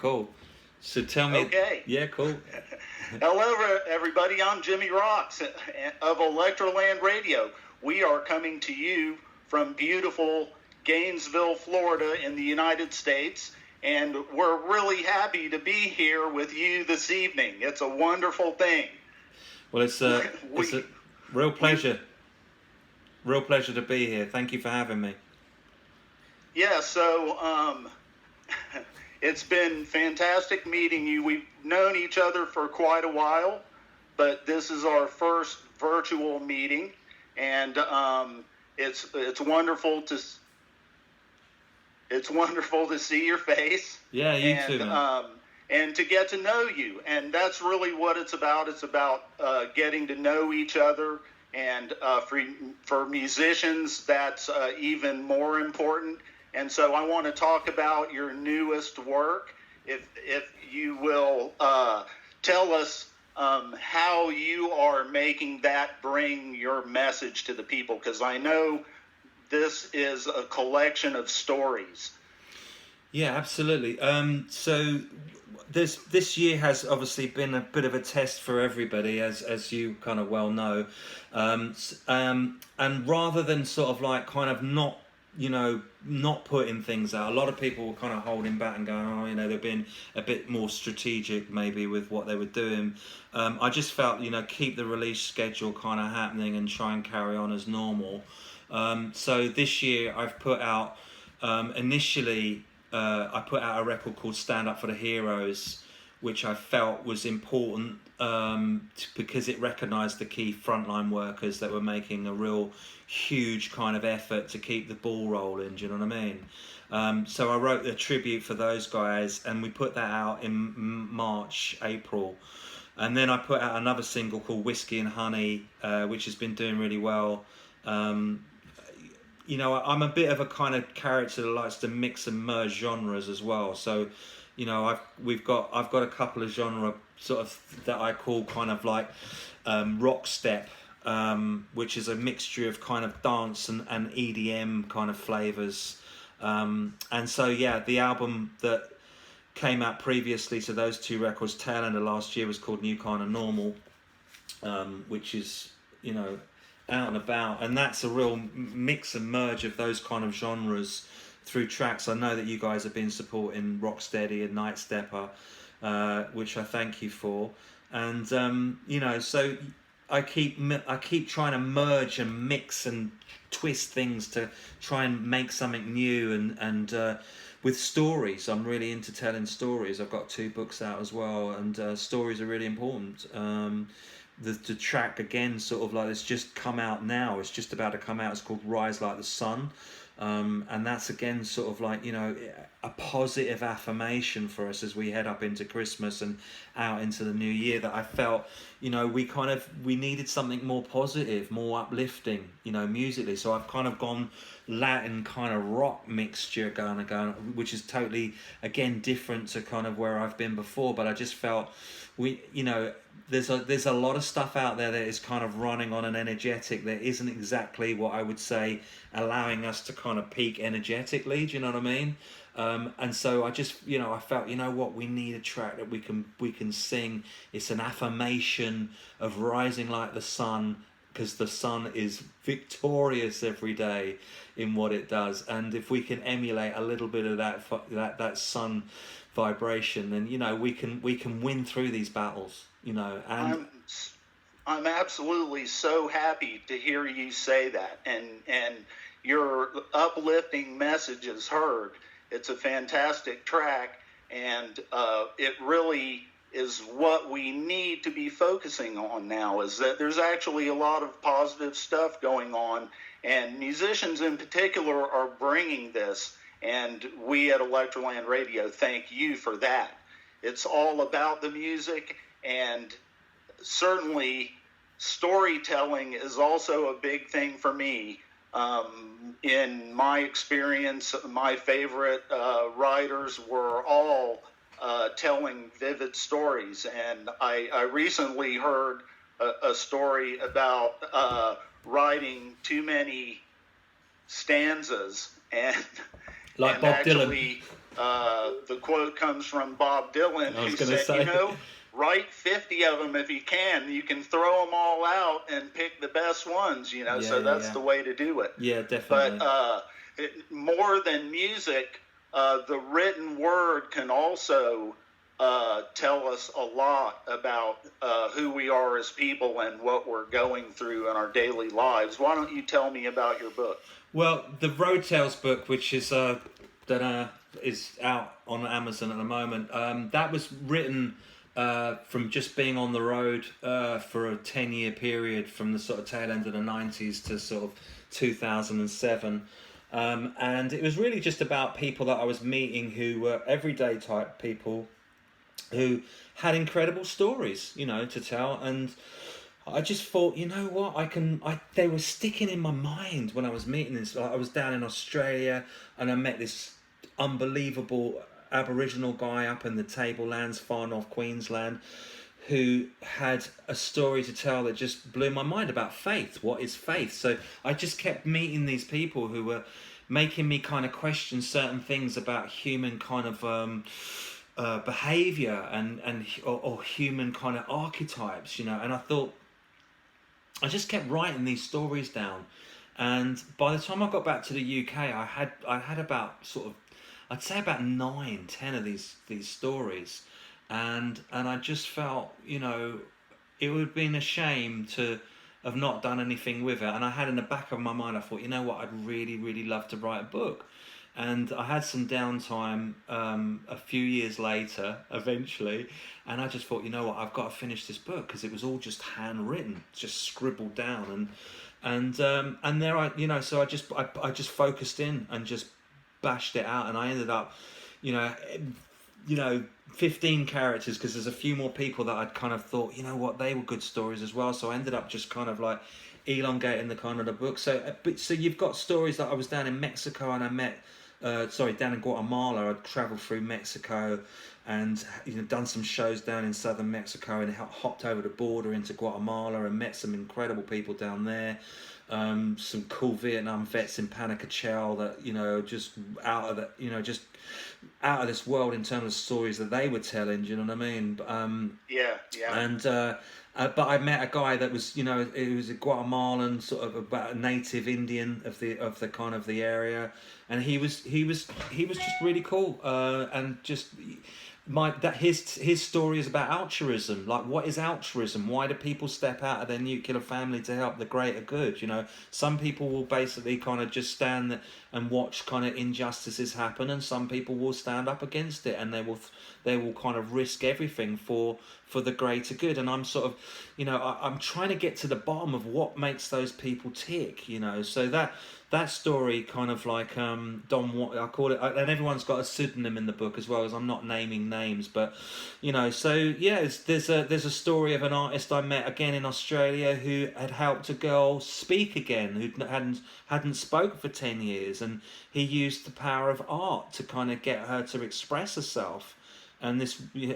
Cool. So tell me. Okay. Yeah, cool. Hello, everybody. I'm Jimmy Rocks of Electra Land Radio. We are coming to you from beautiful Gainesville, Florida, in the United States, and we're really happy to be here with you this evening. It's a wonderful thing. Well, it's a real pleasure. Real pleasure to be here. Thank you for having me. Yeah, so it's been fantastic meeting you. We've known each other for quite a while, but this is our first virtual meeting, and it's wonderful to see your face. Yeah, you too, man. And to get to know you, and that's really what it's about. It's about getting to know each other, and for musicians, that's even more important. And so I want to talk about your newest work. If you will tell us how you are making that bring your message to the people, because I know this is a collection of stories. Yeah, absolutely. So this year has obviously been a bit of a test for everybody, as you kind of well know. And rather than sort of like kind of not putting things out, a lot of people were kind of holding back and going, they've been a bit more strategic maybe with what they were doing. I just felt, keep the release schedule kind of happening and try and carry on as normal. So this year I've put out, initially I put out a record called Stand Up for the Heroes, which I felt was important because it recognised the key frontline workers that were making a real huge kind of effort to keep the ball rolling. Do you know what I mean? So I wrote a tribute for those guys, and we put that out in March, April. And then I put out another single called Whiskey and Honey, which has been doing really well. I'm a bit of a kind of character that likes to mix and merge genres as well. So, I've got a couple of genre sort of that I call kind of like rock step, which is a mixture of kind of dance and EDM kind of flavors. And so the album that came out previously to those two records, tail end of last year, was called New Kind of Normal, which is out and about, and that's a real mix and merge of those kind of genres through tracks. I know that you guys have been supporting Rocksteady and Night Stepper, which I thank you for, and so I keep trying to merge and mix and twist things to try and make something new, and with stories. I'm really into telling stories. I've got 2 books out as well, and stories are really important. The track, again, sort of like, it's just come out now, it's just about to come out, it's called Rise Like the Sun, and that's again sort of like a positive affirmation for us as we head up into Christmas and out into the new year, that I felt we needed something more positive, more uplifting, musically. So I've kind of gone Latin kind of rock mixture going, which is totally again different to kind of where I've been before, but I just felt there's a lot of stuff out there that is kind of running on an energetic that isn't exactly what I would say allowing us to kind of peak energetically. Do you know what I mean? And so I just, I felt, what, we need a track that we can sing. It's an affirmation of rising like the sun, because the sun is victorious every day in what it does. And if we can emulate a little bit of that sun vibration, then we can win through these battles. And I'm absolutely so happy to hear you say that, and your uplifting message is heard. It's a fantastic track, and it really is what we need to be focusing on now, is that there's actually a lot of positive stuff going on, and musicians in particular are bringing this, and we at Electra Land Radio thank you for that. It's all about the music, and certainly storytelling is also a big thing for me. In my experience, my favorite writers were all telling vivid stories, and I recently heard a story about writing too many stanzas, and like and Bob actually, Dylan. The quote comes from Bob Dylan, I was who going to said, say. write 50 of them if you can. You can throw them all out and pick the best ones, Yeah, so that's the way to do it. Yeah, definitely. But more than music, the written word can also tell us a lot about who we are as people and what we're going through in our daily lives. Why don't you tell me about your book? Well, the Road Tales book, which is that is out on Amazon at the moment, that was written from just being on the road for a 10-year period from the sort of tail end of the 90s to sort of 2007. And it was really just about people that I was meeting who were everyday type people who had incredible stories, to tell. And I just thought, you know what, they were sticking in my mind when I was meeting this. I was down in Australia and I met this unbelievable Aboriginal guy up in the Tablelands, far north Queensland, who had a story to tell that just blew my mind about faith. What is faith? So I just kept meeting these people who were making me kind of question certain things about human kind of behavior or human kind of archetypes, and I thought, I just kept writing these stories down, and by the time I got back to the UK, I had about sort of, I'd say about 9, 10 of these stories, and I just felt, it would have been a shame to have not done anything with it. And I had in the back of my mind, I thought, you know what, I'd really, really love to write a book. And I had some downtime a few years later, eventually, and I just thought, you know what, I've got to finish this book, because it was all just handwritten, just scribbled down, and there so I just focused in and just bashed it out, and I ended up, 15 characters, because there's a few more people that I'd kind of thought, you know what, they were good stories as well. So I ended up just kind of like elongating the kind of the book. So you've got stories that I was down in Mexico and I met. Down in Guatemala. I'd travelled through Mexico and done some shows down in southern Mexico, and hopped over the border into Guatemala and met some incredible people down there. Some cool Vietnam vets in Panacachel that just out of the just out of this world in terms of stories that they were telling. Do you know what I mean? Yeah. And but I met a guy that was, it was a Guatemalan, sort of about a native Indian of the kind of the area, and he was just really cool, and just his story is about altruism. Like, what is altruism? Why do people step out of their nuclear family to help the greater good? Some people will basically kind of just stand and watch kind of injustices happen, and some people will stand up against it, and they will kind of risk everything for the greater good. And I'm sort of, I'm trying to get to the bottom of what makes those people tick. So that story kind of like Don, I call it, and everyone's got a pseudonym in the book as well, as I'm not naming names, but so yeah, there's a story of an artist I met again in Australia who had helped a girl speak again, who hadn't spoke for 10 years, and he used the power of art to kind of get her to express herself. And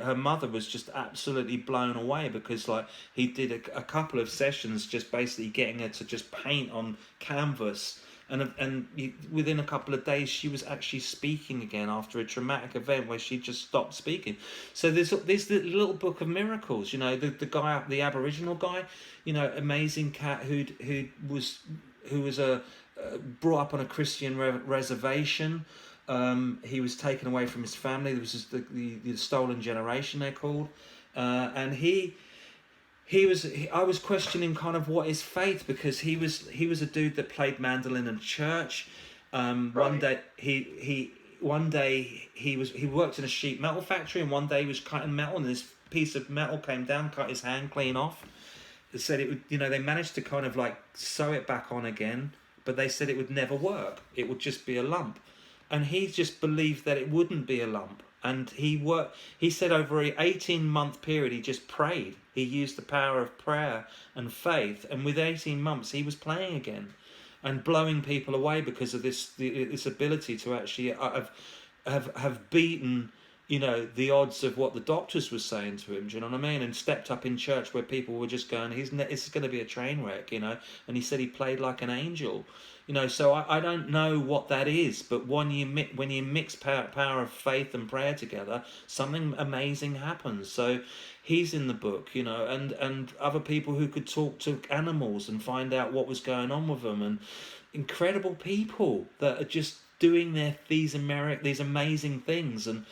her mother was just absolutely blown away, because like he did a couple of sessions just basically getting her to just paint on canvas, and within a couple of days she was actually speaking again after a traumatic event where she just stopped speaking. So there's the little book of miracles. The guy, the Aboriginal guy, amazing cat who was brought up on a Christian reservation. He was taken away from his family. There was just the stolen generation, they're called, and I was questioning kind of what is faith, because he was a dude that played mandolin in church. Right. One day he worked in a sheet metal factory, and one day he was cutting metal, and this piece of metal came down, cut his hand clean off. They said it would, they managed to kind of like sew it back on again, but they said it would never work. It would just be a lump. And he just believed that it wouldn't be a lump. And he said over an 18-month period, he just prayed. He used the power of prayer and faith. And with 18 months, he was playing again and blowing people away because of this ability to actually have beaten you know, the odds of what the doctors were saying to him. Do you know what I mean? And stepped up in church where people were just going, it's going to be a train wreck, you know. And he said he played like an angel, you know. So I don't know what that is, but when you mix power of faith and prayer together, something amazing happens. So he's in the book, you know, and other people who could talk to animals and find out what was going on with them, and incredible people that are just doing these amazing things. And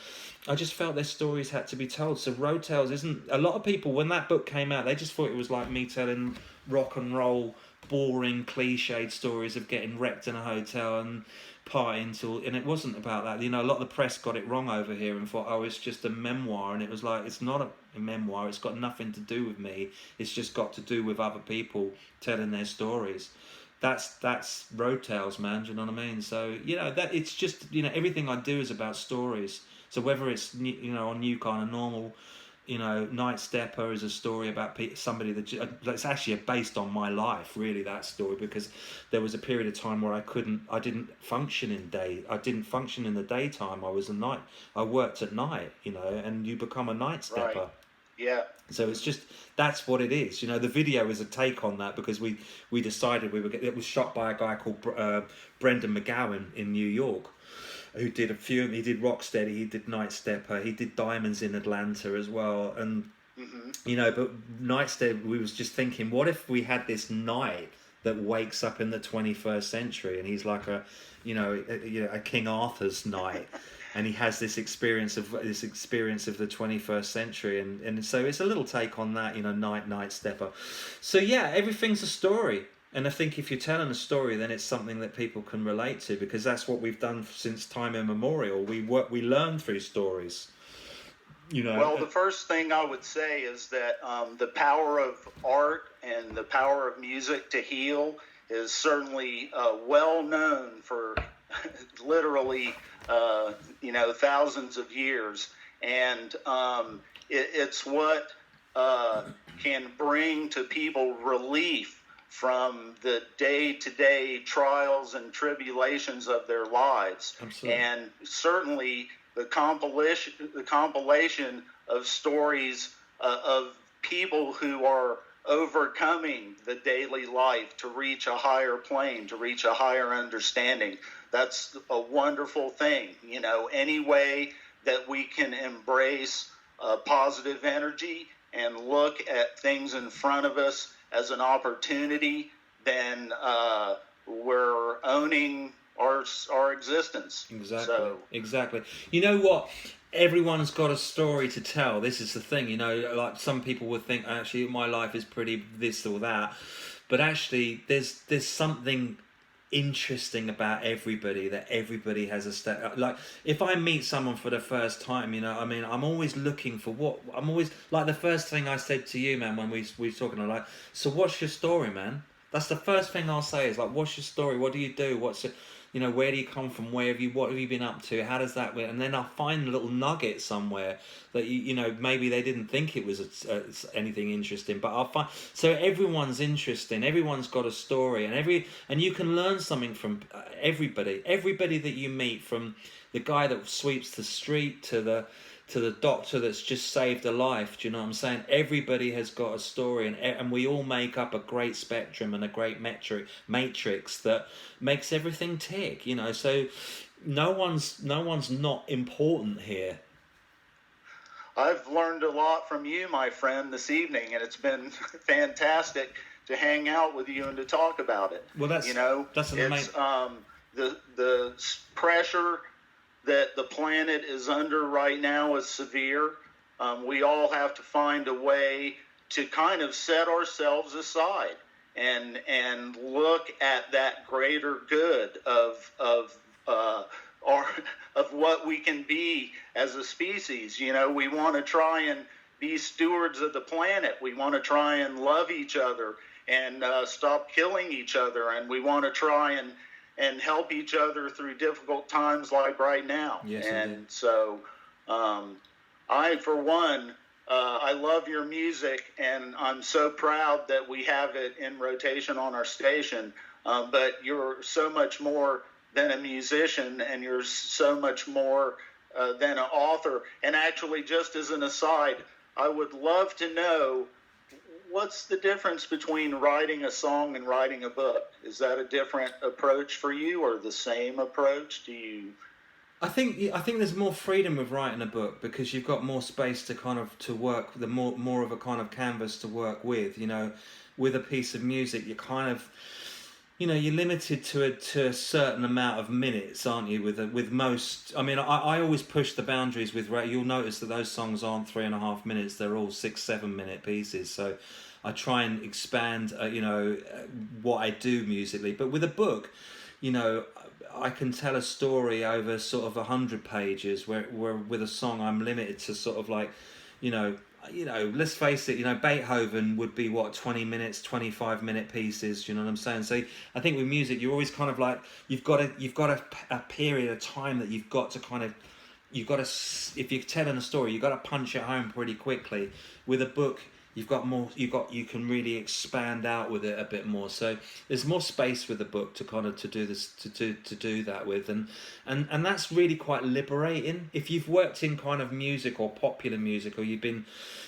I just felt their stories had to be told. So Road Tales isn't... A lot of people, when that book came out, they just thought it was like me telling rock and roll, boring, cliched stories of getting wrecked in a hotel and partying till... And it wasn't about that. You know, a lot of the press got it wrong over here and thought, oh, it's just a memoir. And it was like, it's not a memoir. It's got nothing to do with me. It's just got to do with other people telling their stories. That's Road Tales, man. Do you know what I mean? So, you know, that it's just, you know, everything I do is about stories. So whether it's, you know, on New Kind of Normal, you know, Night Stepper is a story about somebody that's actually based on my life, really, that story, because there was a period of time where I didn't function in the daytime. I worked at night, you know, and you become a night stepper. Right. Yeah. So it's just, that's what it is. You know, the video is a take on that because we decided it was shot by a guy called Brendan McGowan in New York, who did he did Rocksteady, he did Night Stepper, he did Diamonds in Atlanta as well. And, you know, but Night Stepper, we was just thinking, what if we had this knight that wakes up in the 21st century and he's like a King Arthur's knight. And he has this experience of the 21st century, and so it's a little take on that, you know, Night Stepper. So yeah, everything's a story, and I think if you're telling a story, then it's something that people can relate to, because that's what we've done since time immemorial. We learn through stories. You know. Well, the first thing I would say is that the power of art and the power of music to heal is certainly well known for literally. Thousands of years, and it's what can bring to people relief from the day-to-day trials and tribulations of their lives. Absolutely. And certainly the compilation of stories of people who are overcoming the daily life to reach a higher plane, to reach a higher understanding. That's a wonderful thing. You know, any way that we can embrace positive energy and look at things in front of us as an opportunity, then we're owning our existence. Exactly. You know what? Everyone's got a story to tell. This is the thing, you know, like some people would think, actually, my life is pretty this or that. But actually, there's something interesting about everybody, that everybody has a step. Like, if I meet someone for the first time, you know, I mean, I'm always looking for I'm always, like, the first thing I said to you, man, when we were talking, I'm like, so what's your story, man? That's the first thing I'll say is, like, what's your story? What do you do? You know, where do you come from? What have you been up to? How does that work? And then I'll find a little nugget somewhere that you know, maybe they didn't think it was anything interesting, but I'll find. So everyone's interesting. Everyone's got a story, and you can learn something from everybody. Everybody that you meet, from the guy that sweeps the street to the doctor that's just saved a life. Do you know what I'm saying? Everybody has got a story, and we all make up a great spectrum and a great matrix that makes everything tick. You know, so no one's not important here. I've learned a lot from you, my friend, this evening, and it's been fantastic to hang out with you and to talk about it. Well, that's the pressure that the planet is under right now is severe. We all have to find a way to kind of set ourselves aside and look at that greater good of what we can be as a species. You know, we want to try and be stewards of the planet. We want to try and love each other and stop killing each other, and we want to try and help each other through difficult times like right now. Yes, and indeed. So I, for one, I love your music, and I'm so proud that we have it in rotation on our station. But you're so much more than a musician, and you're so much more than an author. And actually, just as an aside, I would love to know, what's the difference between writing a song and writing a book? Is that a different approach for you, or the same approach? Do you? I think there's more freedom with writing a book because you've got more space to work, the more of a kind of canvas to work with. You know, with a piece of music, you're kind of, you know, you're limited to a certain amount of minutes, aren't you? With most, I mean, I always push the boundaries with. You'll notice that those songs aren't 3.5 minutes; they're all 6-7 minute pieces. So I try and expand, what I do musically. But with a book, you know, I can tell a story over sort of 100 pages. Where with a song, I'm limited to sort of like, you know, let's face it, you know, Beethoven would be 20 minutes, 25-minute pieces. You know what I'm saying? So I think with music, you're always kind of like you've got a period of time that you've got to if you're telling a story, you've got to punch it home pretty quickly. With a book, you can really expand out with it a bit more. So there's more space with the book to do this, to do that with, and that's really quite liberating. If you've worked in kind of music or popular music, or you've been,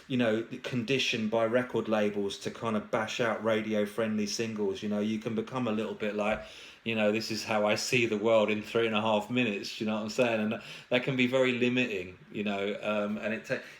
you know, conditioned by record labels to kind of bash out radio friendly singles, you know, you can become a little bit like, you know, this is how I see the world in 3.5 minutes. You know what I'm saying? And that can be very limiting, you know. And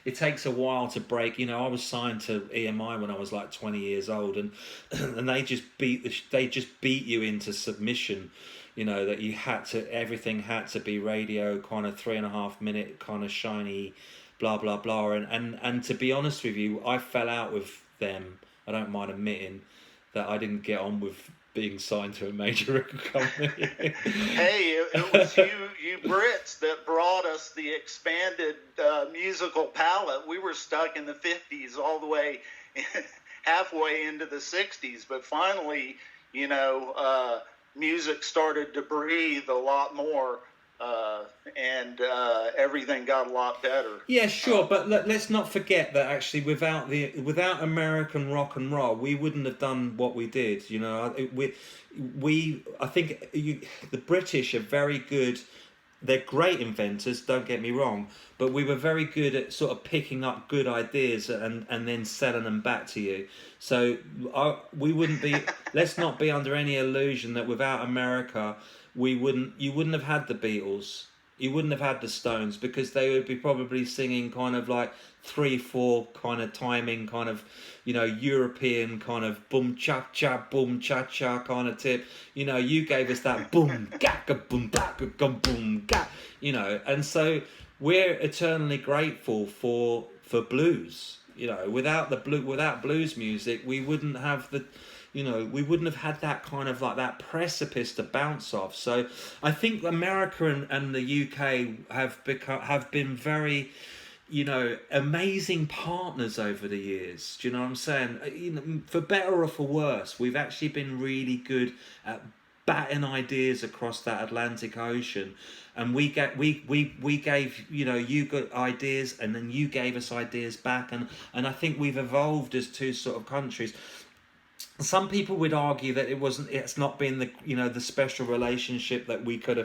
it takes a while to break. You know, I was signed to EMI when I was like 20 years old, and and they just beat you into submission. You know, that everything had to be radio, kind of 3.5 minute, kind of shiny, blah blah blah. And to be honest with you, I fell out with them. I don't mind admitting that I didn't get on with being signed to a major record company. Hey, it was you Brits that brought us the expanded musical palette. We were stuck in the 50s all the way halfway into the 60s, but finally, you know, music started to breathe a lot more, and everything got a lot better. Yeah, sure, but let's not forget that actually without American rock and roll, we wouldn't have done what we did. You know, I think the British are very good. They're great inventors, don't get me wrong, but we were very good at sort of picking up good ideas and then selling them back to you. So we wouldn't be. Let's not be under any illusion that without America, you wouldn't have had the Beatles. You wouldn't have had the Stones, because they would be probably singing kind of like 3/4 kind of timing, kind of, you know, European kind of boom cha cha boom cha cha kind of tip. You know, you gave us that boom ga boom ga boom ga. You know, and so we're eternally grateful for blues. You know, without blues music, we wouldn't have we wouldn't have had that kind of like that precipice to bounce off. So I think America and the UK have been very, you know, amazing partners over the years. Do you know what I'm saying? You know, for better or for worse, we've actually been really good at batting ideas across that Atlantic Ocean, and we gave, you know, you got ideas, and then you gave us ideas back, and I think we've evolved as two sort of countries. Some people would argue that it's not been the, you know, the special relationship that we could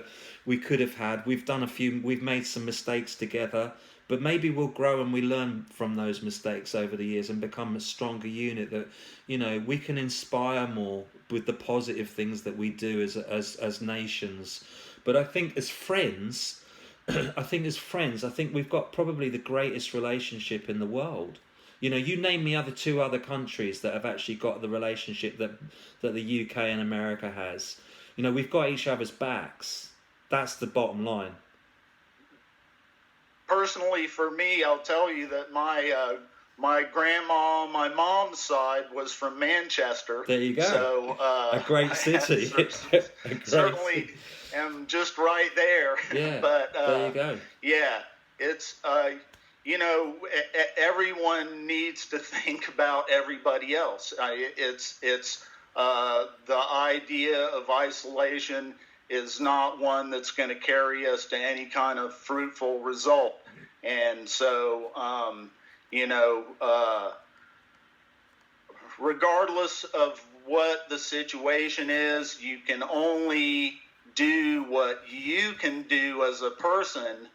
have had. We've made some mistakes together, but maybe we'll grow and we learn from those mistakes over the years and become a stronger unit that, you know, we can inspire more with the positive things that we do as nations. But I think as friends, I think we've got probably the greatest relationship in the world. You know, you name me two other countries that have actually got the relationship that the UK and America has. You know, we've got each other's backs. That's the bottom line. Personally, for me, I'll tell you that my grandma on my mom's side was from Manchester. There you go. So a great city. Certainly am just right there. Yeah. But there you go. Yeah, it's you know, everyone needs to think about everybody else. It's the idea of isolation is not one that's going to carry us to any kind of fruitful result. And so, you know, regardless of what the situation is, you can only do what you can do as a person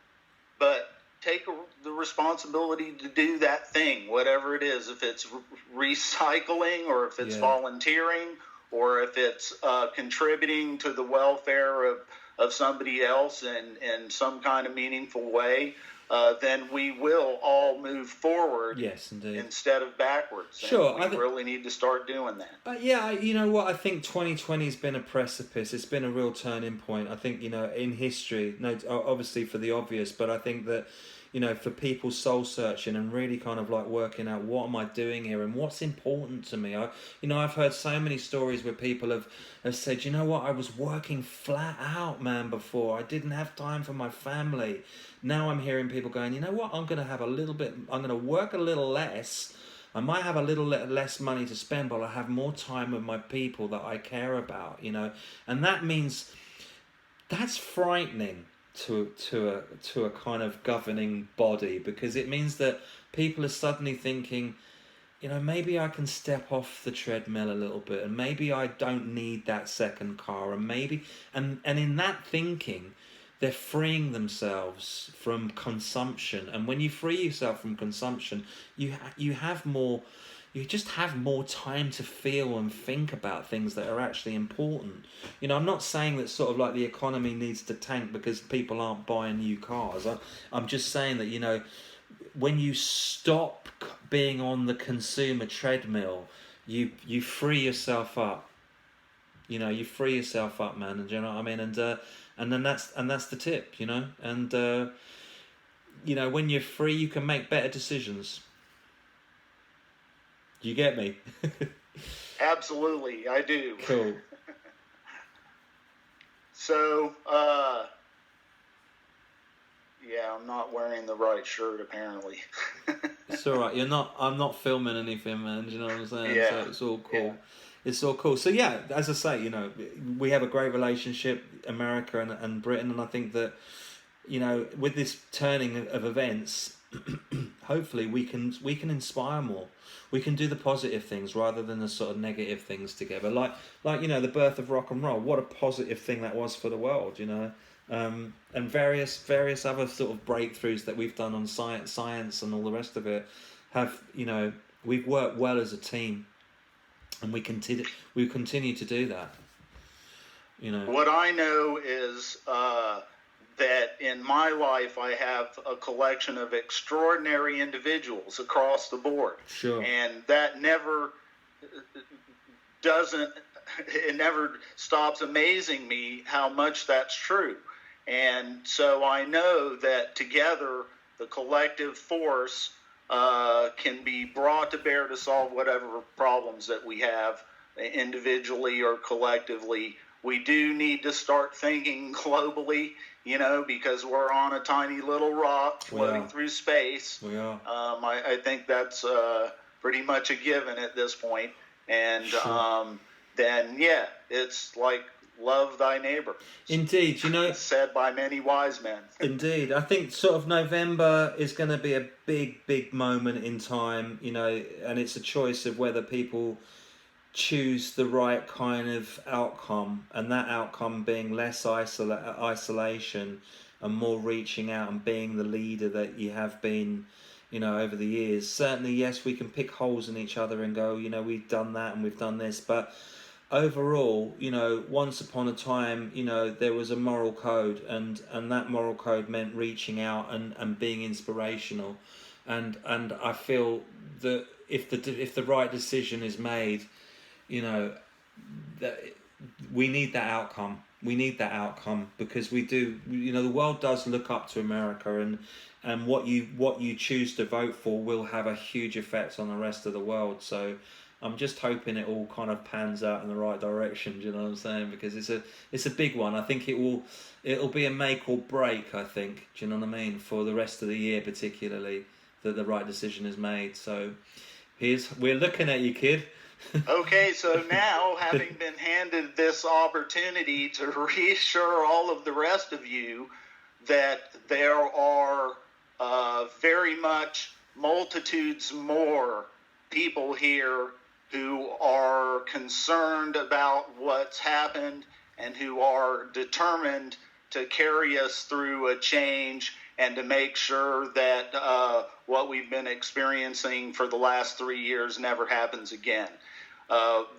but take the responsibility to do that thing, whatever it is, if it's recycling or if it's volunteering or if it's contributing to the welfare of somebody else in some kind of meaningful way, then we will all move forward. Yes, indeed. Instead of backwards. Sure. And we really need to start doing that. But yeah, you know what? I think 2020 has been a precipice. It's been a real turning point. I think, you know, in history, no, obviously for the obvious, but I think that, you know, for people soul searching and really kind of like working out what am I doing here and what's important to me. I've heard so many stories where people have said, you know what, I was working flat out, man, before. I didn't have time for my family. Now I'm hearing people going, you know what, I'm going to work a little less. I might have a little less money to spend, but I'll have more time with my people that I care about, you know. And that means that's frightening to a kind of governing body, because it means that people are suddenly thinking, you know, maybe I can step off the treadmill a little bit, and maybe I don't need that second car, and maybe and in that thinking, they're freeing themselves from consumption. And when you free yourself from consumption, you just have more time to feel and think about things that are actually important. You know, I'm not saying that sort of like the economy needs to tank because people aren't buying new cars. I'm just saying that, you know, when you stop being on the consumer treadmill, you free yourself up. You know, you free yourself up, man. And you know what I mean? And then that's the tip, you know. And you know, when you're free, you can make better decisions. You get me? Absolutely, I do. Cool. So, yeah, I'm not wearing the right shirt apparently. It's all right. I'm not filming anything, man. Do you know what I'm saying? Yeah. So it's all cool. Yeah. It's all cool. So yeah, as I say, you know, we have a great relationship, America and Britain, and I think that, you know, with this turning of events, hopefully we can inspire more. We can do the positive things rather than the sort of negative things together. Like you know, the birth of rock and roll. What a positive thing that was for the world, you know. And various other sort of breakthroughs that we've done on science and all the rest of it have, you know, we've worked well as a team, and we continue to do that. You know. What I know is that in my life I have a collection of extraordinary individuals across the board. Sure. And that never stops amazing me how much that's true. And so I know that together the collective force can be brought to bear to solve whatever problems that we have individually or collectively. We do need to start thinking globally, you know, because we're on a tiny little rock floating through space. We are. I think that's pretty much a given at this point. And sure. Then, yeah, it's like love thy neighbor. Indeed, you know. It's said by many wise men. Indeed. I think sort of November is going to be a big moment in time, you know, and it's a choice of whether people choose the right kind of outcome, and that outcome being less isolation and more reaching out and being the leader that you have been, you know, over the years. Certainly, yes, we can pick holes in each other and go, you know, we've done that and we've done this, but overall, you know, once upon a time, you know, there was a moral code, and that moral code meant reaching out and being inspirational, and I feel that if the right decision is made, you know, that we need that outcome. We need that outcome because we do. You know, the world does look up to America, and what you choose to vote for will have a huge effect on the rest of the world. So I'm just hoping it all kind of pans out in the right direction. Do you know what I'm saying? Because it's a big one. I think it'll be a make or break. I think. Do you know what I mean? For the rest of the year, particularly, that the right decision is made. So we're looking at you, kid. Okay, so now, having been handed this opportunity to reassure all of the rest of you that there are very much multitudes more people here who are concerned about what's happened and who are determined to carry us through a change and to make sure that what we've been experiencing for the last 3 years never happens again.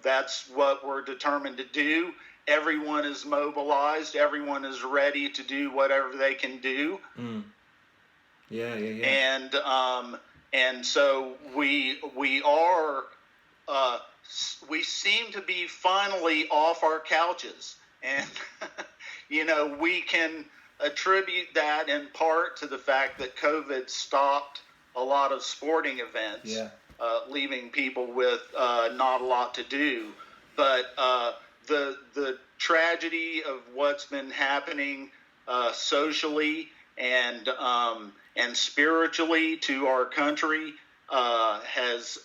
That's what we're determined to do. Everyone is mobilized. Everyone is ready to do whatever they can do. Mm. Yeah. And so we are we seem to be finally off our couches, and we can attribute that in part to the fact that COVID stopped a lot of sporting events, leaving people with not a lot to do. But the tragedy of what's been happening socially and spiritually to our country has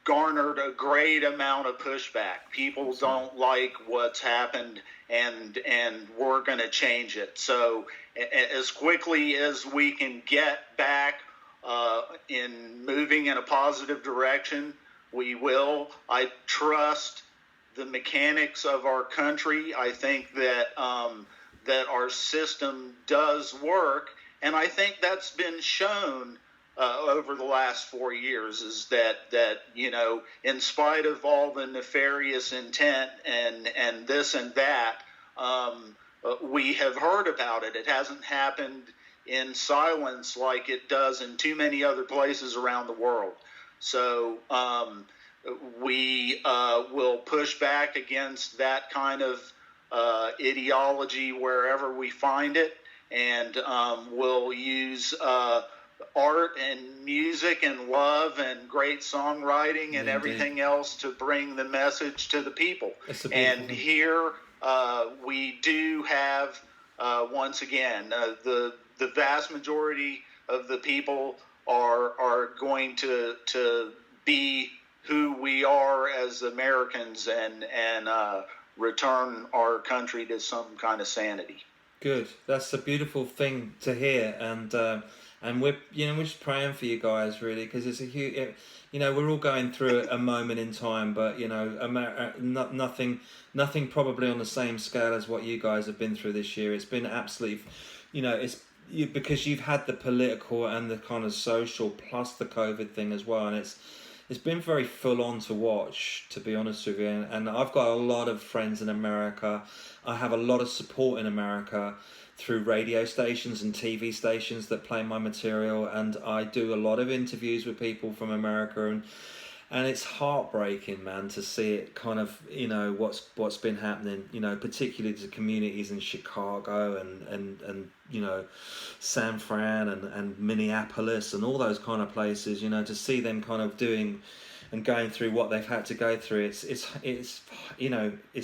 garnered a great amount of pushback. People don't like what's happened, and we're going to change it. So as quickly as we can get back in moving in a positive direction, we will. I trust the mechanics of our country. I think that that our system does work, and I think that's been shown over the last 4 years, is that in spite of all the nefarious intent and this and that, we have heard about it. It hasn't happened in silence like it does in too many other places around the world. So we will push back against that kind of ideology wherever we find it, and we'll use art and music and love and great songwriting and everything else to bring the message to the people. And here we do have, once again, the vast majority of the people are going to be who we are as Americans, and return our country to some kind of sanity. Good. That's a beautiful thing to hear, and we're just praying for you guys, really, because it's a huge. We're all going through a moment in time, but nothing probably on the same scale as what you guys have been through this year. It's been absolutely, because you've had the political and the kind of social plus the COVID thing as well, and it's been very full on to watch, to be honest with you. And I've got a lot of friends in America. I have a lot of support in America through radio stations and TV stations that play my material, and I do a lot of interviews with people from America, and it's heartbreaking, man, to see it kind of, what's been happening, particularly to communities in Chicago and San Fran and Minneapolis and all those kind of places, to see them kind of doing and going through what they've had to go through. It's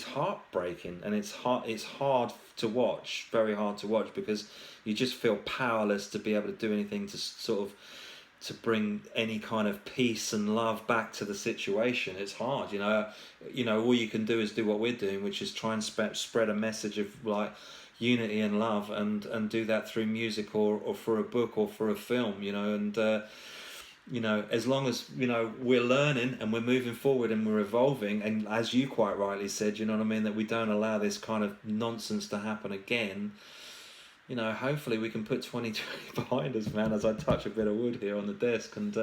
heartbreaking, and it's hard to watch, very hard to watch, because you just feel powerless to be able to do anything to sort of to bring any kind of peace and love back to the situation. It's hard, all you can do is do what we're doing, which is try and spread a message of like unity and love, and do that through music or for a book or for a film, and as long as we're learning and we're moving forward and we're evolving, and as you quite rightly said, that we don't allow this kind of nonsense to happen again. Hopefully we can put 2020 behind us, man, as I touch a bit of wood here on the desk, and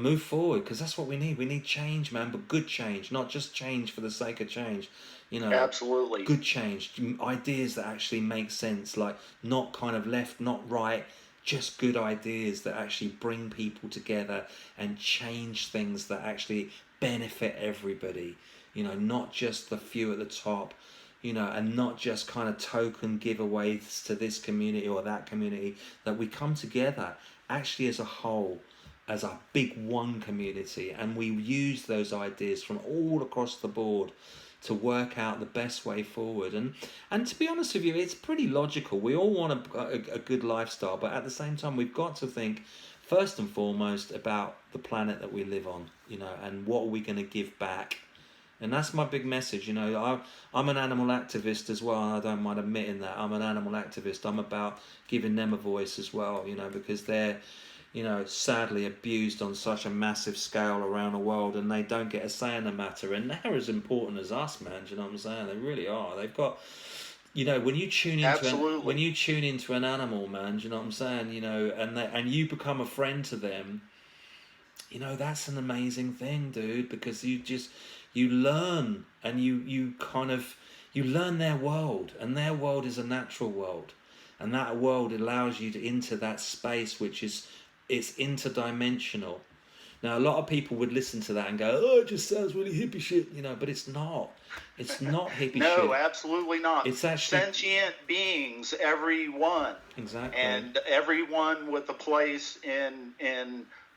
move forward, because that's what we need. We need change, man, but good change, not just change for the sake of change. Absolutely. Good change, ideas that actually make sense, like not kind of left, not right, just good ideas that actually bring people together and change things that actually benefit everybody, not just the few at the top, and not just kind of token giveaways to this community or that community, that we come together actually as a whole, as a big one community, and we use those ideas from all across the board to work out the best way forward. And to be honest with you, it's pretty logical. We all want a good lifestyle, but at the same time, we've got to think first and foremost about the planet that we live on, and what are we going to give back. And that's my big message. I'm an animal activist as well, and I don't mind admitting that. I'm an animal activist. I'm about giving them a voice as well, because they're, sadly abused on such a massive scale around the world, and they don't get a say in the matter. And they're as important as us, man. Do you know what I'm saying? They really are. They've got you know, when you tune into Absolutely. when you tune into an animal, man, do you know what I'm saying? You know, and you become a friend to them. You know, that's an amazing thing, dude, because you learn, and you kind of you learn their world, and their world is a natural world, and that world allows you to into that space which is it's interdimensional. Now, a lot of people would listen to that and go, "Oh, it just sounds really hippie shit," you know, but it's not. It's not hippie No, shit. absolutely not. It's actually Sentient beings, everyone, exactly. and everyone with a place in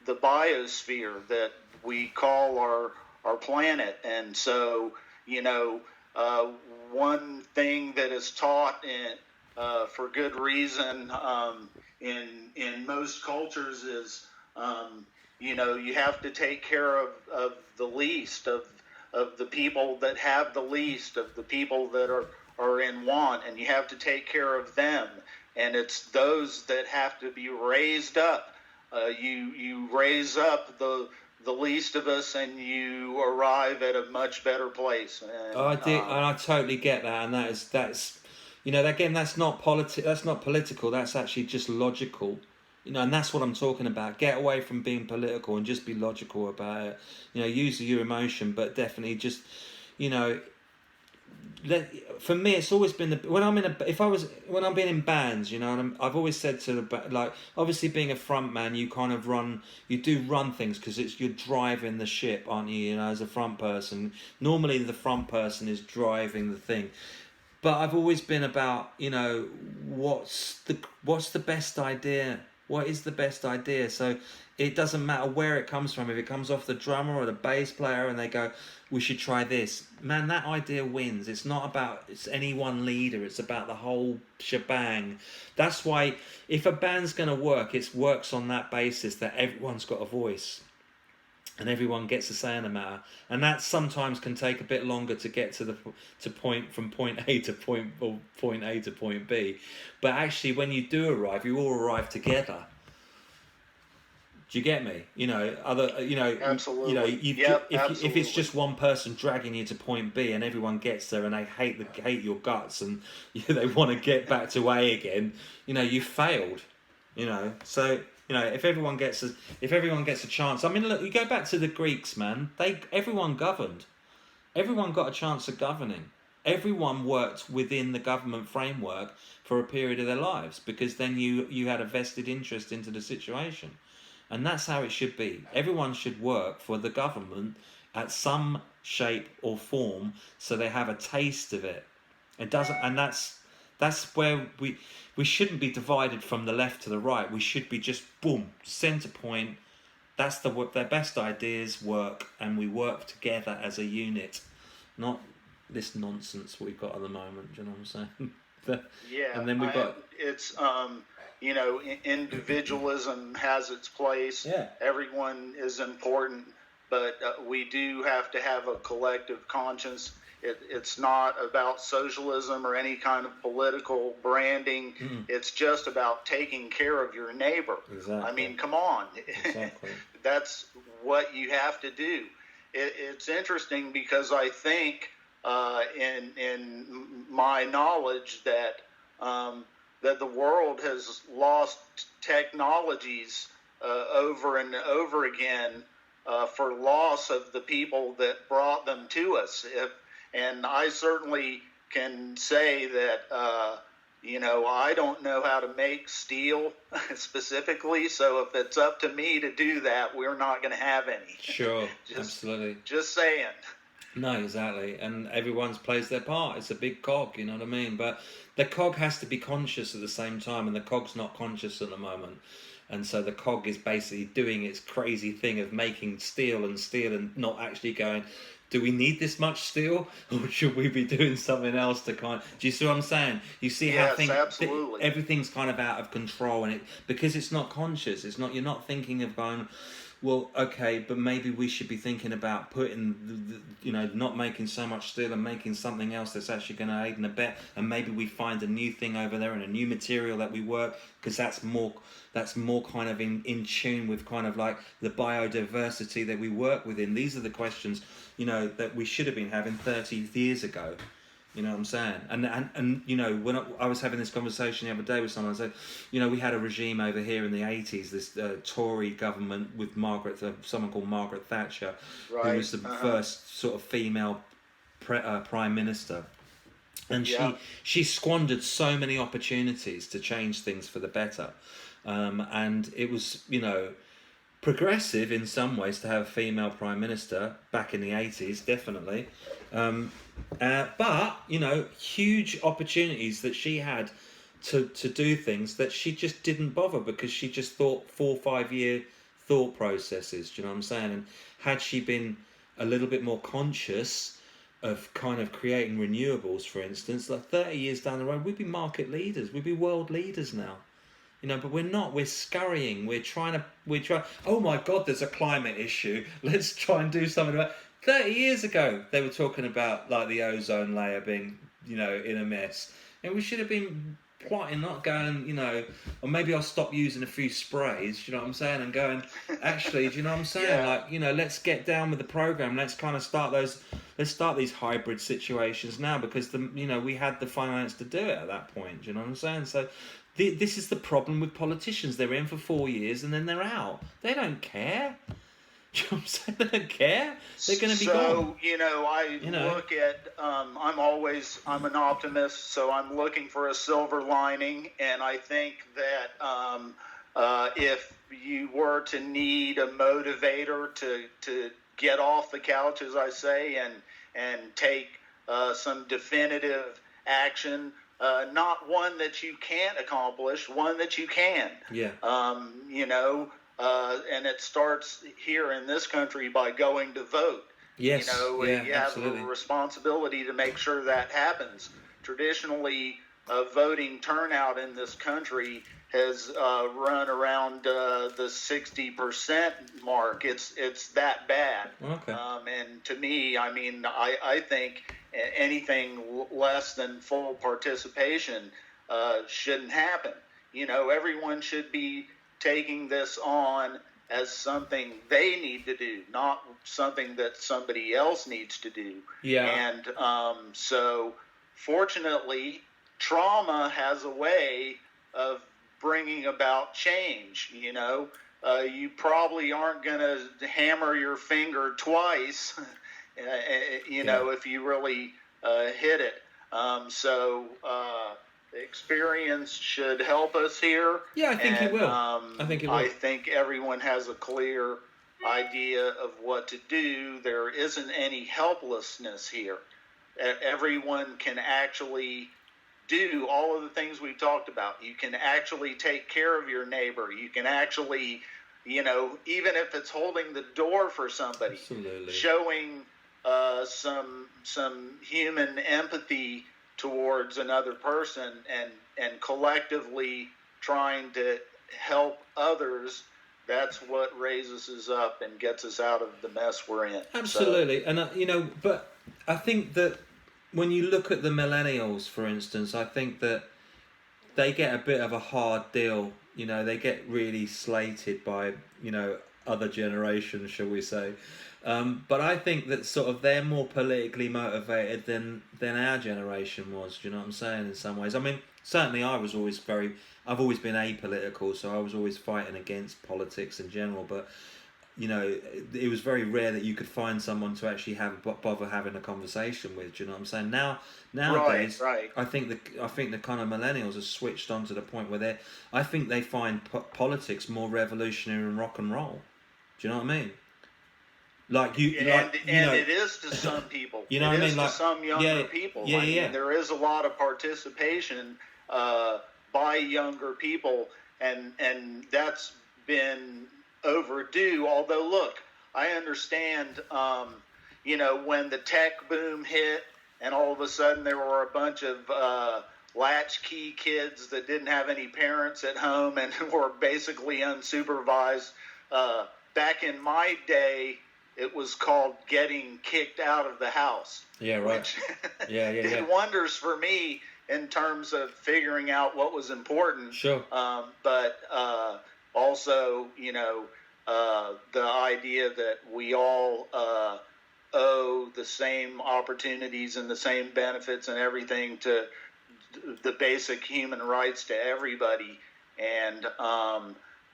the biosphere that we call our planet. And so, you know, uh, one thing that is taught for good reason in most cultures is, you know, you have to take care of the least of the people that have the least, of the people that are in want, and you have to take care of them. And it's those that have to be raised up. You raise up the least of us, and you arrive at a much better place. And I did, and I totally get that, and that's, you know, again, that's not that's not political. That's actually just logical, you know, and that's what I'm talking about. Get away from being political and just be logical about it. You know, use your emotion, but definitely just, you know, for me, it's always been when I'm in a if I was when I'm being in bands, you know, and I've always said to like obviously being a front man, you kind of you do run things because it's you're driving the ship, aren't you? You know, as a front person, normally the front person is driving the thing. But I've always been about, you know, what's the best idea? What is the best idea? So it doesn't matter where it comes from. If it comes off the drummer or the bass player and they go, we should try this. Man, that idea wins. It's not about it's any one leader. It's about the whole shebang. That's why if a band's going to work, it works on that basis that everyone's got a voice and everyone gets a say in the matter, and that sometimes can take a bit longer to get to point from point A to point A to point B, but actually when you do arrive, you all arrive together. Do you get me? You know, absolutely. you know, Yep, if absolutely. it's just one person dragging you to point B and everyone gets there and they hate your guts and they want to get back to A again, you know, you failed. You know, so you know if everyone gets a chance. I mean, look, you go back to the Greeks, man. Everyone governed. Everyone got a chance of governing. Everyone worked within the government framework for a period of their lives because then you had a vested interest into the situation. And that's how it should be. Everyone should work for the government at some shape or form so they have a taste of it. It doesn't, and that's where we shouldn't be divided from the left to the right. We should be just boom, center point. That's their best ideas work, and we work together as a unit, not this nonsense we've got at the moment. Do you know what I'm saying? Yeah, And then we've got it's you know, individualism has its place. yeah. Everyone is important, but we do have to have a collective conscience. It's not about socialism or any kind of political branding. It's just about taking care of your neighbor. Exactly. I mean, come on. Exactly. That's what you have to do. It's interesting because I think in my knowledge that that the world has lost technologies over and over again for loss of the people that brought them to us. And I certainly can say that, you know, I don't know how to make steel specifically, so if it's up to me to do that, we're not going to have any. Sure, absolutely. Just saying. No, exactly. And everyone's plays their part. It's a big cog, you know what I mean? But the cog has to be conscious at the same time, and the cog's not conscious at the moment. And so the cog is basically doing its crazy thing of making steel and not actually going, do we need this much steel, or should we be doing something else to kind? Do you see what I'm saying? You see how absolutely. Everything's kind of out of control, and because it's not conscious. It's not. You're not thinking of going, well, okay, but maybe we should be thinking about putting, you know, not making so much steel and making something else that's actually going to aid and abet, and maybe we find a new thing over there and a new material that we work, because that's more kind of in tune with kind of like the biodiversity that we work within. These are the questions, you know, that we should have been having 30 years ago. You know what I'm saying? And you know, when I was having this conversation the other day with someone, I said, you know, we had a regime over here in the 80s, this Tory government with someone called Margaret Thatcher, who Right. was the Uh-huh. first sort of female prime minister. And Yeah. she squandered so many opportunities to change things for the better. And it was, you know, progressive in some ways to have a female prime minister back in the 80s, definitely. But, you know, huge opportunities that she had to do things that she just didn't bother because she just thought 4 or 5 year thought processes. Do you know what I'm saying? And had she been a little bit more conscious of kind of creating renewables, for instance, like 30 years down the road, we'd be market leaders, we'd be world leaders now. You know, but we're not. We're scurrying. We're trying. Oh my God, there's a climate issue. Let's try and do something about. 30 years ago, they were talking about like the ozone layer being, you know, in a mess, and we should have been plotting, not going, you know, or maybe I'll stop using a few sprays. You know what I'm saying? And going, actually, do you know what I'm saying? Yeah. Like, you know, let's get down with the program. Let's kind of start those. Let's start these hybrid situations now because you know, we had the finance to do it at that point. Do you know what I'm saying? So. This is the problem with politicians. They're in for 4 years and then they're out. They don't care. Do you know what I'm saying? They don't care. They're going to be gone. So, you know, I look at, I'm an optimist, so I'm looking for a silver lining, and I think that if you were to need a motivator to get off the couch, as I say, and take some definitive action, not one that you can't accomplish, one that you can. Yeah. You know, and it starts here in this country by going to vote. Yes. You know, yeah, you have absolutely. a responsibility to make sure that happens. Traditionally, voting turnout in this country has run around the 60% mark. It's that bad. Okay. And to me, I mean, I think anything less than full participation shouldn't happen. You know, everyone should be taking this on as something they need to do, not something that somebody else needs to do. Yeah. And so, fortunately, trauma has a way of bringing about change. You know, you probably aren't going to hammer your finger twice, you know, if you really hit it. Experience should help us here. Yeah, I think it will. I think it will. I think everyone has a clear idea of what to do. There isn't any helplessness here. Everyone can actually do all of the things we've talked about. You can actually take care of your neighbor. You can actually, you know, even if it's holding the door for somebody, Absolutely. showing some human empathy towards another person and collectively trying to help others. That's what raises us up and gets us out of the mess we're in. Absolutely. So, and you know, but I think that when you look at the millennials, for instance, I think that they get a bit of a hard deal. You know, they get really slated by, you know, other generations, shall we say. But I think that sort of they're more politically motivated than our generation was. Do you know what I'm saying? In some ways, I mean, certainly I've always been apolitical, so I was always fighting against politics in general. But you know, it was very rare that you could find someone to actually bother having a conversation with. Do you know what I'm saying? Nowadays, right. I think the kind of millennials have switched on to the point where I think they find politics more revolutionary than rock and roll. Do you know what I mean? Like you, it is to some people. You know what I mean? Like, to some younger people. I mean, there is a lot of participation by younger people, and that's been overdue. Although, look, I understand. You know, when the tech boom hit, and all of a sudden there were a bunch of latchkey kids that didn't have any parents at home and were basically unsupervised. Back in my day, it was called getting kicked out of the house. Yeah, right. Which did wonders for me in terms of figuring out what was important. Sure. But also, you know, the idea that we all owe the same opportunities and the same benefits and everything to the basic human rights to everybody, and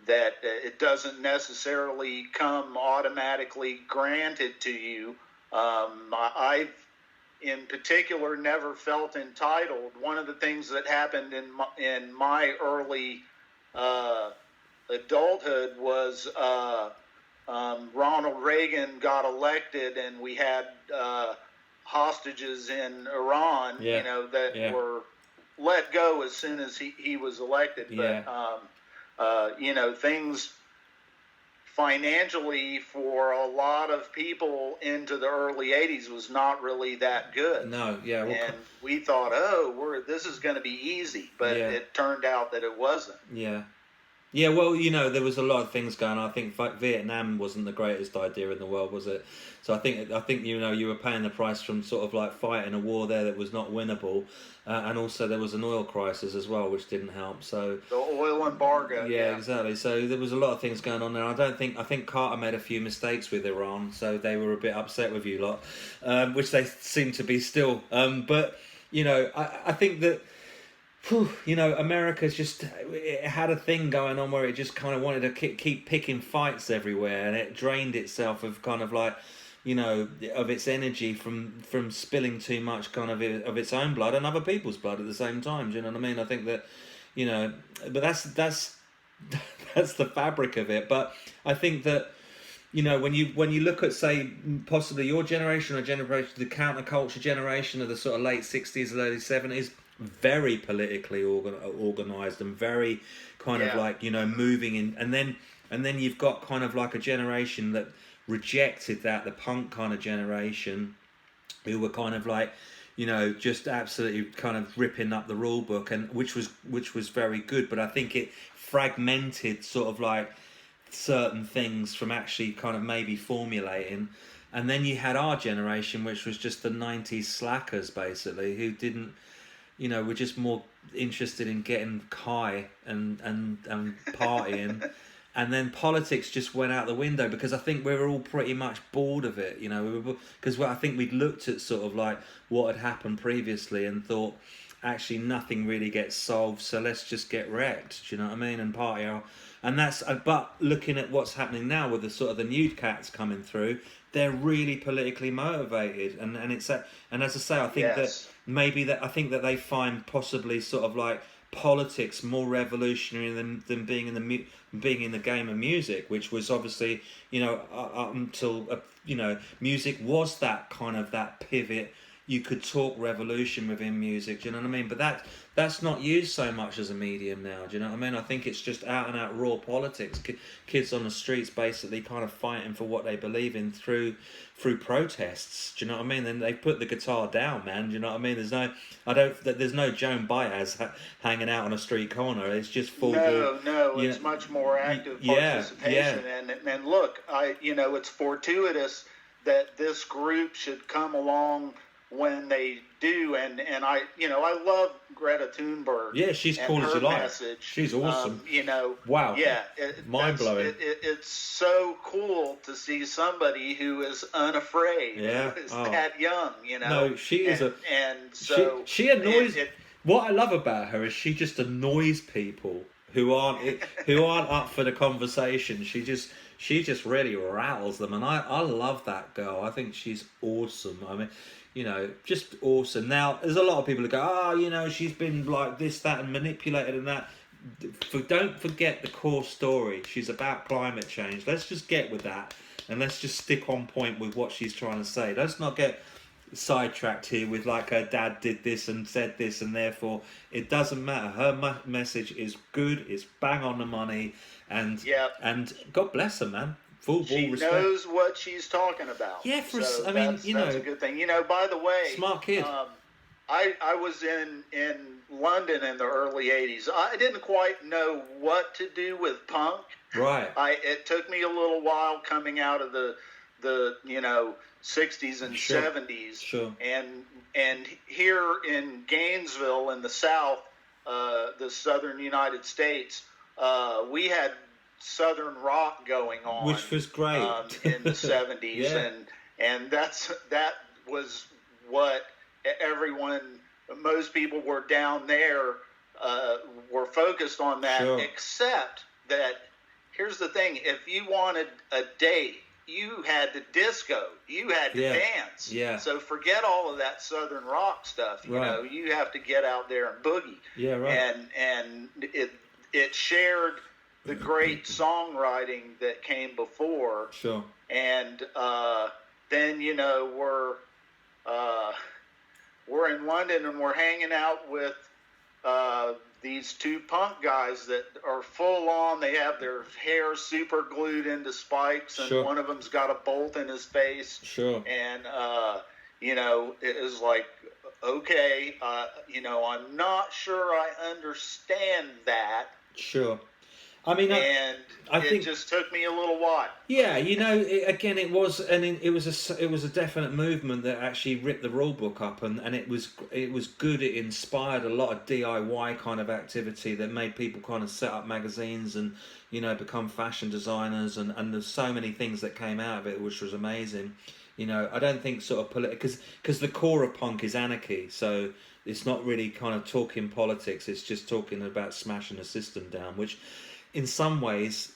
that it doesn't necessarily come automatically granted to you. I've, in particular, never felt entitled. One of the things that happened in my early adulthood was Ronald Reagan got elected, and we had hostages in Iran, that were let go as soon as he was elected. Yeah. But, things financially for a lot of people into the early 80s was not really that good. No, yeah. And we thought, this is going to be easy, but it turned out that it wasn't. Yeah. Yeah, well, there was a lot of things going on. I think Vietnam wasn't the greatest idea in the world, was it? So I think you were paying the price from sort of like fighting a war there that was not winnable, and also there was an oil crisis as well, which didn't help. So the oil embargo. Yeah, exactly. So there was a lot of things going on there. I think Carter made a few mistakes with Iran, so they were a bit upset with you lot, which they seem to be still. But I think that. America's it had a thing going on where it just kind of wanted to keep picking fights everywhere, and it drained itself of kind of like, of its energy from spilling too much kind of its own blood and other people's blood at the same time. Do you know what I mean? I think that, but that's that's the fabric of it. But I think that, when you look at, say, possibly your generation or the counterculture generation of the sort of late 60s, early 70s, very politically organized and very kind of like, moving in, and then you've got kind of like a generation that rejected that, the punk kind of generation, who were kind of like, just absolutely kind of ripping up the rule book, and which was very good, but I think it fragmented sort of like certain things from actually kind of maybe formulating. And then you had our generation, which was just the 90s slackers basically, who didn't, we're just more interested in getting high and partying, and then politics just went out the window, because I think we were all pretty much bored of it, because I think we'd looked at sort of like what had happened previously and thought, actually nothing really gets solved, so let's just get wrecked, do you know what I mean, and party out. And that's, but looking at what's happening now with the sort of the new cats coming through, they're really politically motivated, and as I say, I think that maybe I think that they find possibly sort of like politics more revolutionary than being in the game of music, which was obviously up until music was that kind of that pivot. You could talk revolution within music, do you know what I mean? But that's not used so much as a medium now, do you know what I mean? I think it's just out and out raw politics. Kids on the streets basically kind of fighting for what they believe in through protests, do you know what I mean? Then they put the guitar down, man, do you know what I mean? There's no Joan Baez hanging out on a street corner. It's just full. No, it's much more active participation. And look, it's fortuitous that this group should come along when they do, and I love Greta Thunberg. Yeah, she's cool as you like. Message. She's awesome. Wow. Yeah, mind blowing. It's so cool to see somebody who is unafraid. Yeah, who is that young. No, she is and so she annoys. What I love about her is she just annoys people who aren't up for the conversation. She just really rattles them, and I love that girl. I think she's awesome. I mean, just awesome. Now, there's a lot of people who go, she's been like this, that, and manipulated and that. Don't forget the core story. She's about climate change. Let's just get with that, and let's just stick on point with what she's trying to say. Let's not get sidetracked here with like her dad did this and said this, and therefore it doesn't matter. Her message is good. It's bang on the money, and God bless her, man. Full she respect. Knows what she's talking about. Yeah, that's a good thing. By the way, smart kid. I was in London in the early 80s. I didn't quite know what to do with punk. Right. It took me a little while coming out of the 60s and 70s. Sure. And here in Gainesville in the South, the southern United States, we had Southern rock going on, which was great in the 70s, and that was what most people were down there were focused on that. Sure. Except that, here's the thing: if you wanted a date, you had to disco, you had to dance. Yeah. So forget all of that Southern rock stuff. You know, you have to get out there and boogie. Yeah, right. And it shared the great songwriting that came before. Sure. And then, you know, we're in London and we're hanging out with these two punk guys that are full on. They have their hair super glued into spikes, and Sure. one of them's got a bolt in his face. Sure. And you know, it was like, okay, you know, I'm not sure I understand that. Sure. I mean, I think it just took me a little while. Yeah, you know, it was a definite movement that actually ripped the rule book up, and it was good. It inspired a lot of DIY kind of activity that made people kind of set up magazines and, you know, become fashion designers, and there's so many things that came out of it, which was amazing. You know, I don't think sort of because the core of punk is anarchy, so it's not really kind of talking politics. It's just talking about smashing the system down, which in some ways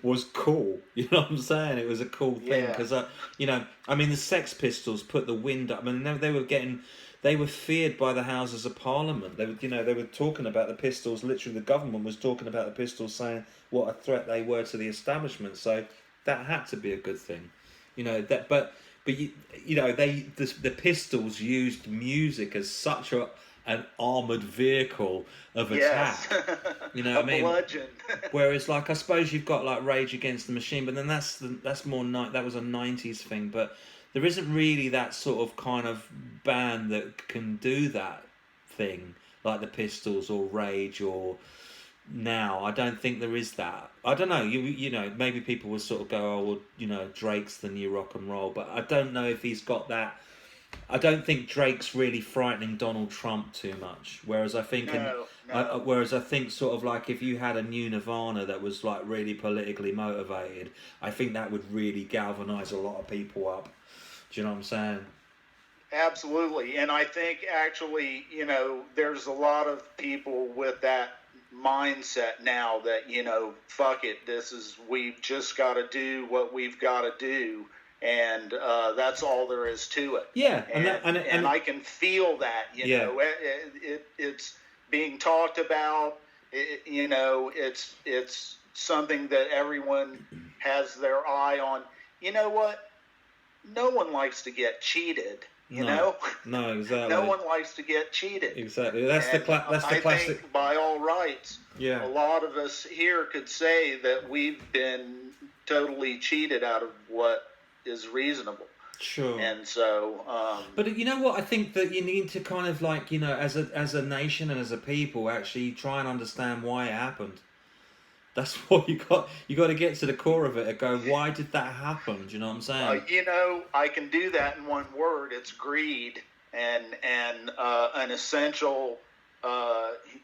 was cool. You know what I'm saying? It was a cool thing because, you know, I mean, the Sex Pistols put the wind up. I mean, they were feared by the Houses of Parliament. They were talking about the Pistols. Literally, the government was talking about the Pistols, saying what a threat they were to the establishment. So that had to be a good thing, you know. But you know, the Pistols used music as such an armoured vehicle of attack. Yes. You know what I mean? Bludgeon. Whereas, like, I suppose you've got like Rage Against the Machine, but then that's more that was a 90s thing. But there isn't really that sort of kind of band that can do that thing like the Pistols or Rage or now. I don't think there is that. I don't know. You know, maybe people will sort of go, oh, well, you know, Drake's the new rock and roll, but I don't know if he's got that. I don't think Drake's really frightening Donald Trump too much. Whereas I think, whereas I think sort of like if you had a new Nirvana that was like really politically motivated, I think that would really galvanize a lot of people up. Do you know what I'm saying? Absolutely, and I think actually, you know, there's a lot of people with that mindset now that, you know, fuck it, we've just got to do what we've got to do. And that's all there is to it. Yeah, and I can feel that. You know, it's being talked about. You know, it's something that everyone has their eye on. You know what? No one likes to get cheated. You know? No, exactly. No one likes to get cheated. Exactly. That's the classic. I think by all rights, a lot of us here could say that we've been totally cheated out of what is reasonable. Sure. And so but you know what, I think that you need to kind of like, you know, as a nation and as a people actually try and understand why it happened. That's what you got to get to the core of it and go, why did that happen? Do you know what I'm saying? You know, I can do that in one word. It's greed and an essential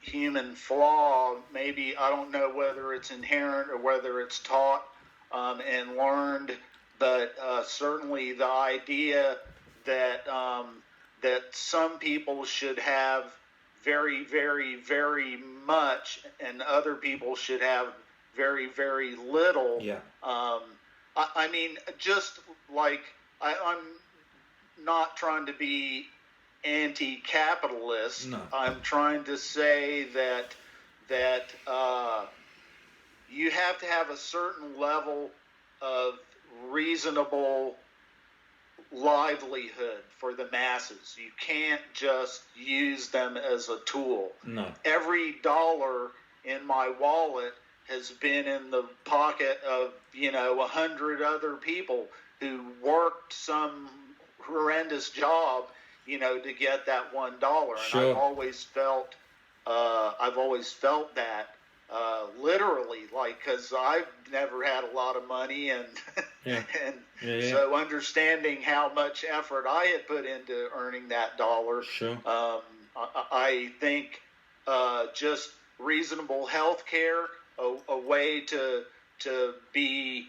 human flaw. Maybe, I don't know whether it's inherent or whether it's taught and learned. But certainly the idea that that some people should have very, very, very much, and other people should have very, very little. Yeah. I mean, just like I'm not trying to be anti-capitalist. No. I'm trying to say that you have to have a certain level of reasonable livelihood for the masses. You can't just use them as a tool. No. Every dollar in my wallet has been in the pocket of, you know, 100 other people who worked some horrendous job, you know, to get that $1. Sure. And I've always felt that. Literally, like, because I've never had a lot of money, and so understanding how much effort I had put into earning that dollar, sure. I think just reasonable health care, a way to be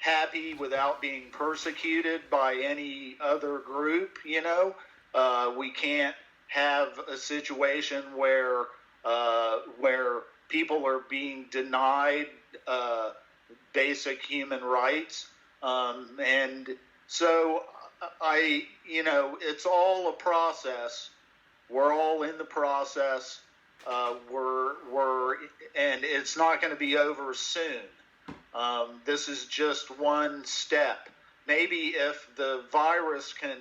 happy without being persecuted by any other group. We can't have a situation where people are being denied basic human rights, and so it's all a process. We're all in the process. And it's not going to be over soon. This is just one step. Maybe if the virus can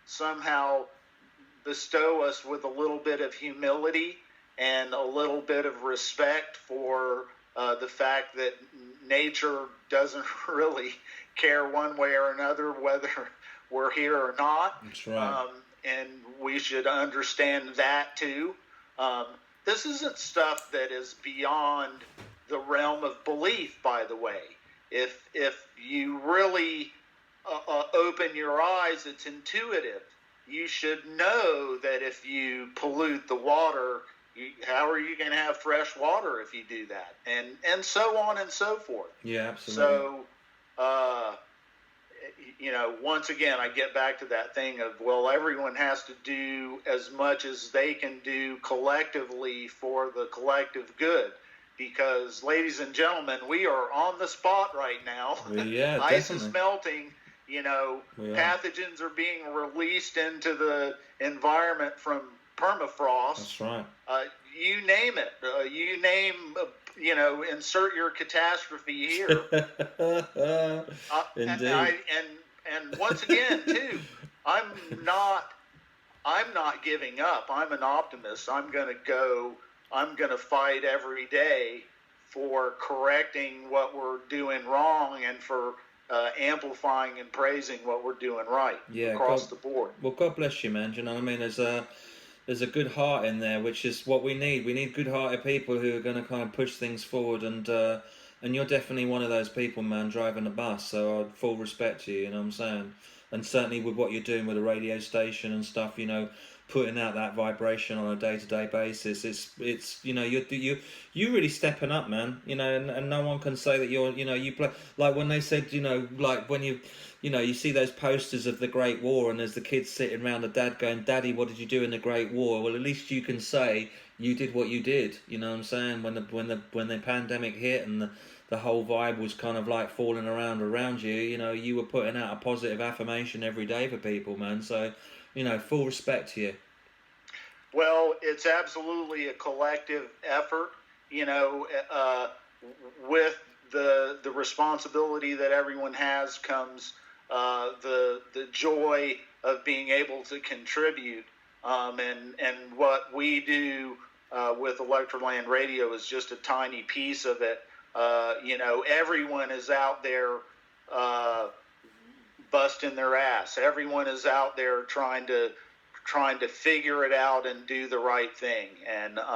somehow bestow us with a little bit of humility and a little bit of respect for the fact that nature doesn't really care one way or another whether we're here or not. That's right. And we should understand that too. This isn't stuff that is beyond the realm of belief, by the way. If you really open your eyes, it's intuitive. You should know that if you pollute the water, how are you going to have fresh water if you do that? And so on and so forth. Yeah, absolutely. So, once again, I get back to that thing of, well, everyone has to do as much as they can do collectively for the collective good. Because, ladies and gentlemen, we are on the spot right now. Yeah, Ice definitely. is melting. Pathogens are being released into the environment from permafrost. That's right. You name it. Insert your catastrophe here. Indeed. And once again, too, I'm not giving up. I'm an optimist. I'm going to fight every day for correcting what we're doing wrong and for amplifying and praising what we're doing right across the board. Well, God bless you, man. Do you know what I mean? There's a good heart in there, which is what we need. We need good-hearted people who are going to kind of push things forward, and you're definitely one of those people, man, driving the bus. So I'd full respect to you. You know what I'm saying? And certainly with what you're doing with the radio station and stuff, putting out that vibration on a day-to-day basis, it's you're really stepping up, man. And no one can say that you play, like when they said, like when you see those posters of the Great War and there's the kids sitting around the dad going, "Daddy, what did you do in the Great War?" Well, at least you can say you did what you did. You know what I'm saying? When the pandemic hit and the whole vibe was kind of like falling around you, you were putting out a positive affirmation every day for people, man. So, full respect to you. Well, it's absolutely a collective effort, with the responsibility that everyone has comes the joy of being able to contribute. And what we do with Electra Land Radio is just a tiny piece of it. Everyone is out there busting their ass. Everyone is out there trying to figure it out and do the right thing. And